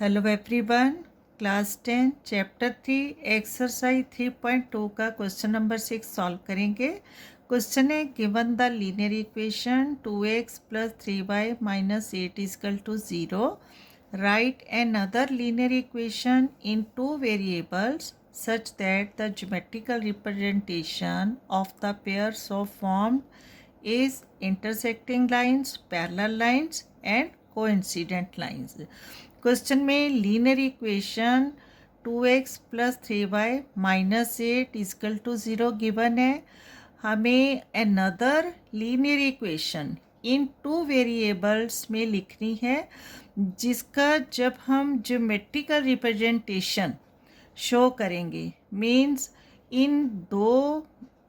Hello everyone, class 10 chapter 3 exercise 3.2 का question number 6 solve करेंगे। Question है given the linear equation 2x + 3y - 8 = 0, right another linear equation in two variables such that the geometrical representation of the pair so formed is intersecting lines, parallel lines and coincident lines। Question में linear equation 2x + 3y - 8 = 0 given है। हमें another linear equation in two variables में लिखनी है जिसका जब हम geometrical representation show करेंगे, मीन्स इन दो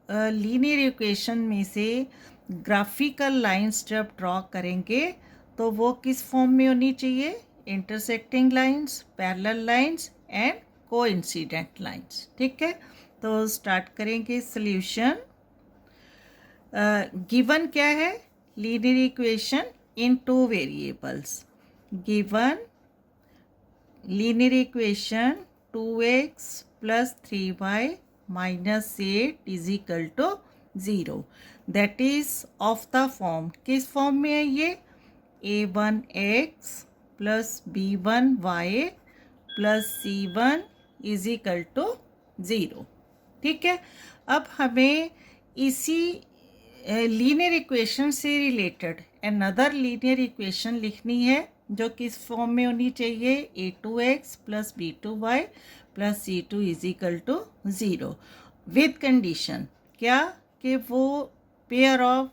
लीनियर इक्वेशन में से ग्राफिकल लाइंस जब ड्रॉ करेंगे तो वो किस फॉर्म में होनी चाहिए? Intersecting lines, parallel lines and coincident lines. ठीक है, तो स्टार्ट करेंगे सॉल्यूशन। गिवन क्या है? Linear equation in two variables. Given linear equation 2x + 3y - 8 = 0, that is of the form. किस फॉर्म में है ये? a1x + b1y + c1 = 0। ठीक है, अब हमें इसी लीनियर इक्वेशन से रिलेटेड अनदर लीनियर इक्वेशन लिखनी है जो किस फॉर्म में होनी चाहिए? a2x + b2y + c2 = 0, with condition क्या कि वो पेयर ऑफ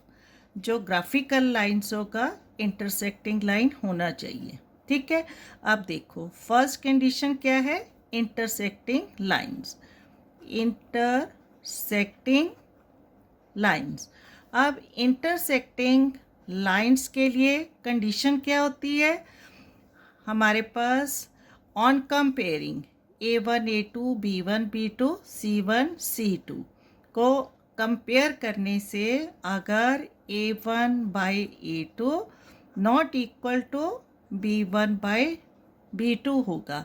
जो ग्राफिकल लाइंस होगा इंटरसेक्टिंग लाइन होना चाहिए। ठीक है, अब देखो फर्स्ट कंडीशन क्या है? Intersecting lines, intersecting lines. अब इंटरसेक्टिंग लाइंस के लिए कंडीशन क्या होती है? हमारे pass on comparing a1 a2 b1 b2 c1 c2 को कंपेयर करने से अगर a1/a2 not equal to b1/b2 होगा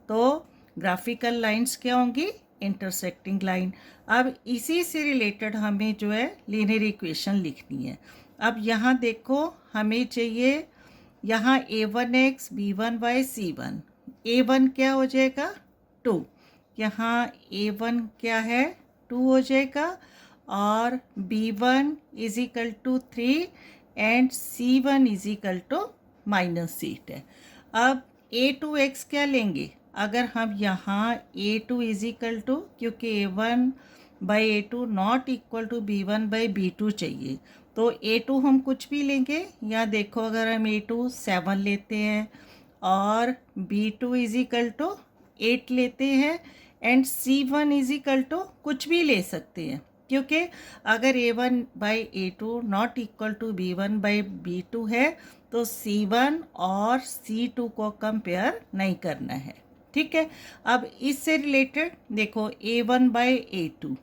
तो ग्राफिकल लाइंस क्या होंगी? Intersecting line. अब इसी से रिलेटेड हमें जो है लीनियर इक्वेशन लिखनी है। अब यहाँ देखो, हमें चाहिए यहाँ a1x b1y c1। a1 क्या हो जाएगा? 2। यहाँ a1 क्या है? 2 हो जाएगा और b1 = 3 एंड c1 = -8 है। अब a2x क्या लेंगे? अगर हम यहाँ a2 = क्योंकि a1/a2 not equal to b1/b2 चाहिए तो a2 हम कुछ भी लेंगे। यहाँ देखो, अगर हम a2 7 लेते हैं और b2 = 8 लेते हैं एंड c1 = कुछ भी ले सकते हैं, क्योंकि अगर a1/a2 not equal to b1/b2 है तो c1 और c2 को कंपेयर नहीं करना है। ठीक है, अब इससे रिलेटेड देखो a1/a2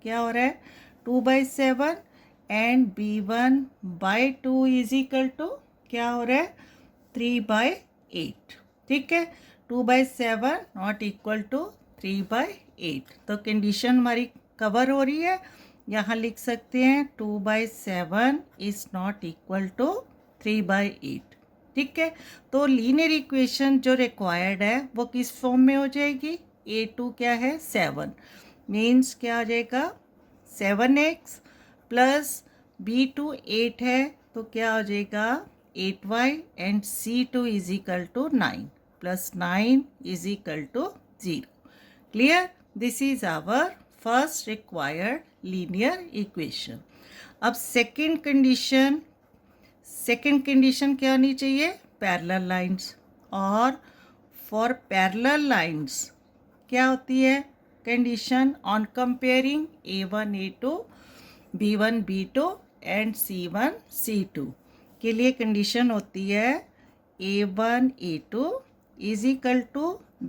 क्या हो रहा है? 2/7 एंड b1/2 = क्या हो रहा है? 3/8। ठीक है, 2/7 नॉट इक्वल टू 3/8, तो कंडीशन हमारी कवर हो रही है। यहाँ लिख सकते हैं 2/7 इज नॉट इक्वल टू 3/8। ठीक है, तो लीनियर इक्वेशन जो रिक्वायर्ड है वो किस फॉर्म में हो जाएगी? a2 क्या है? 7, मीन्स क्या हो जाएगा? 7x + b2 8 है तो क्या हो जाएगा? 8y and c2 = 9 + 9 = 0। Clear? This is our first required linear equation. अब सेकेंड कंडीशन क्या होनी चाहिए? Parallel lines. और फॉर पैरेलल लाइंस क्या होती है condition? On comparing a1 a2 b1 b2 and c1 c2 के लिए कंडीशन होती है a1 a2 =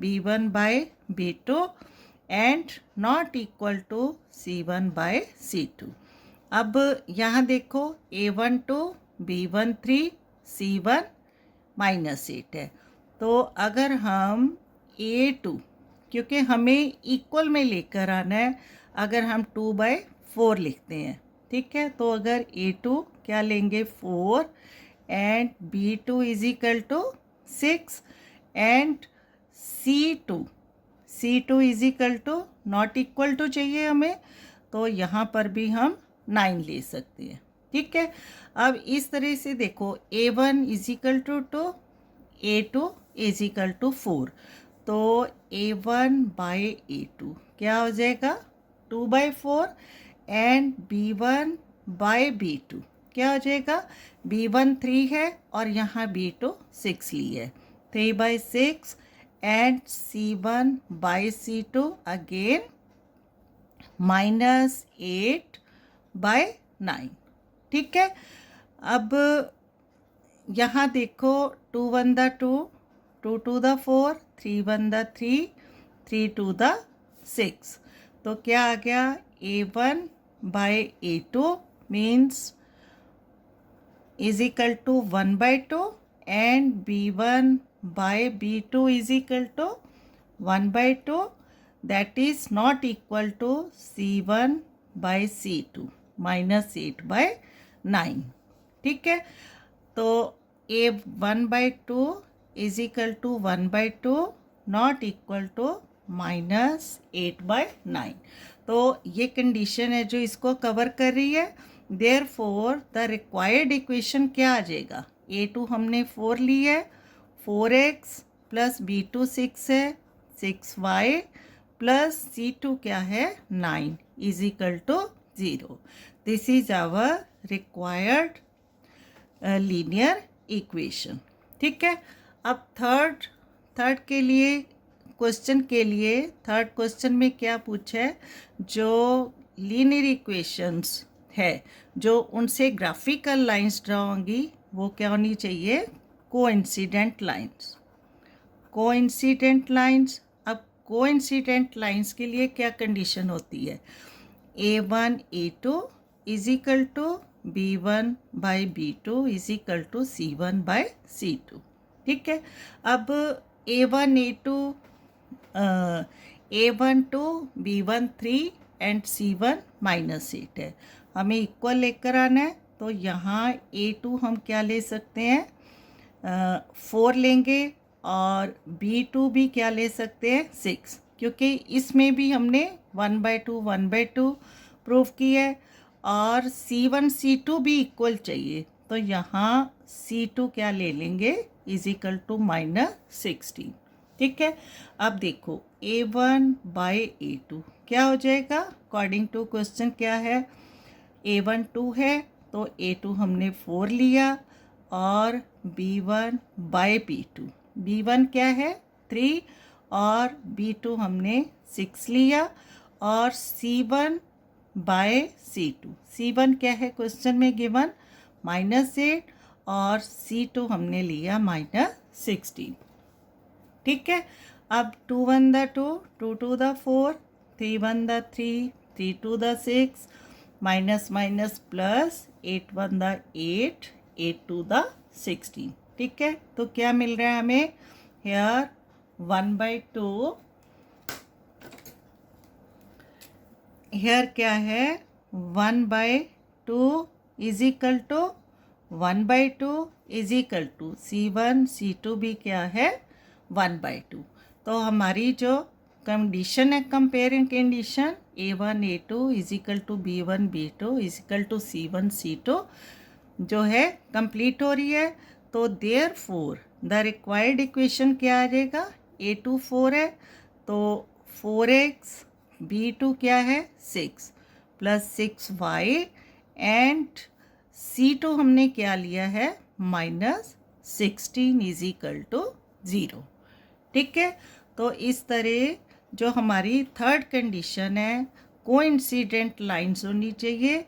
b1/b2 and not equal to c1/c2। अब यहाँ देखो a1 2 b1 3 c1 -8 है। तो अगर हम A2, क्योंकि हमें इक्वल में लेकर आना है, अगर हम 2/4 लिखते हैं, ठीक है, तो अगर A2 क्या लेंगे 4 and B2 is equal to 6 and C2 is equal to not equal to चाहिए हमें, तो यहाँ पर भी हम 9 ले सकते हैं, ठीक है। अब इस तरह से देखो A1 is equal to 2, A2 is equal to 4, तो A1/A2 क्या हो जाएगा 2/4 एंड B1/B2 क्या हो जाएगा, B1 3 है और यहाँ B2 6 ली है, 3/6 एंड C1/C2 अगेन -8/9, ठीक है। अब यहाँ देखो 2 1 द 2, 2 2 द 4, 3 1 द 3, 3 2 द 6, तो क्या आ गया A1/A2 means is equal to 1/2 and B1/B2 is equal to 1/2, that is not equal to C1/C2 -8/9, ठीक है। तो A1/2 is equal to 1/2 not equal to -8/9, तो ये कंडीशन है जो इसको कवर कर रही है। देयरफॉर द रिक्वायर्ड इक्वेशन क्या आ जाएगा, A2 हमने 4 ली है, 4x प्लस B2 6 है, 6y प्लस C2 क्या है 9 is equal to 0। This is our required linear equation, ठीक है। अब थर्ड के लिए क्वेश्चन थर्ड क्वेश्चन में क्या पूछा है, जो लीनियर इक्वेशंस है जो उनसे ग्राफिकल लाइंस ड्रा होंगी वो क्या होनी चाहिए, कोइंसिडेंट लाइंस। अब कोइंसिडेंट लाइंस के लिए क्या कंडीशन होती है, A1/A2 is equal to B1/B2 is equal to C1/C2, ठीक है। अब A1 2, B1 3 एंड C1 -8 है, हमें इक्वल लेकर आना है, तो यहाँ A2 हम क्या ले सकते हैं 4 लेंगे और B2 भी क्या ले सकते हैं 6, क्योंकि इसमें भी हमने 1/2 प्रूव की है और C1 C2 भी इक्वल चाहिए, तो यहाँ C2 क्या ले लेंगे इज इक्वल टू -16, ठीक है। अब देखो A1/A2 क्या हो जाएगा, अकॉर्डिंग टू क्वेश्चन क्या है, A1 2 है तो A2 हमने 4 लिया और B1/B2, B1 क्या है 3 और B2 हमने 6 लिया और C1/C2, C1 क्या है क्वेश्चन में गिवन -8 और C2 हमने लिया -16, ठीक है। अब 2 1 the 2, 2 2 the 4, 3 1 the 3, 3 2 the 6, minus plus 8 1 the 8, 8 2 the 16, ठीक है। तो क्या मिल रहा है हमें हेयर 1/2, हेयर क्या है 1/2 is equal to 1/2 is equal to C1 C2 भी क्या है 1/2, तो हमारी जो कंडीशन है comparing condition A1/A2 is equal to B1/B2 is equal to C1 C2 जो है कंप्लीट हो रही है। तो देयरफॉर द रिक्वायर्ड इक्वेशन क्या आ जाएगा, A2 4 है तो 4x, B2 क्या है 6 प्लस 6y एंड C2 हमने क्या लिया है -16 इज इक्वल टू 0, ठीक है। तो इस तरह जो हमारी थर्ड कंडीशन है कोइंसिडेंट लाइंस होनी चाहिए,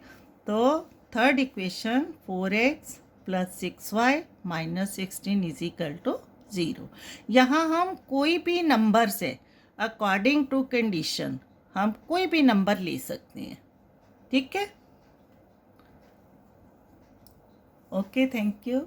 तो third equation 4x plus 6y -16 is equal to 0। यहाँ हम कोई भी नंबर से अकॉर्डिंग टू कंडीशन हम कोई भी नंबर ले सकते हैं, ठीक है। Okay, thank you.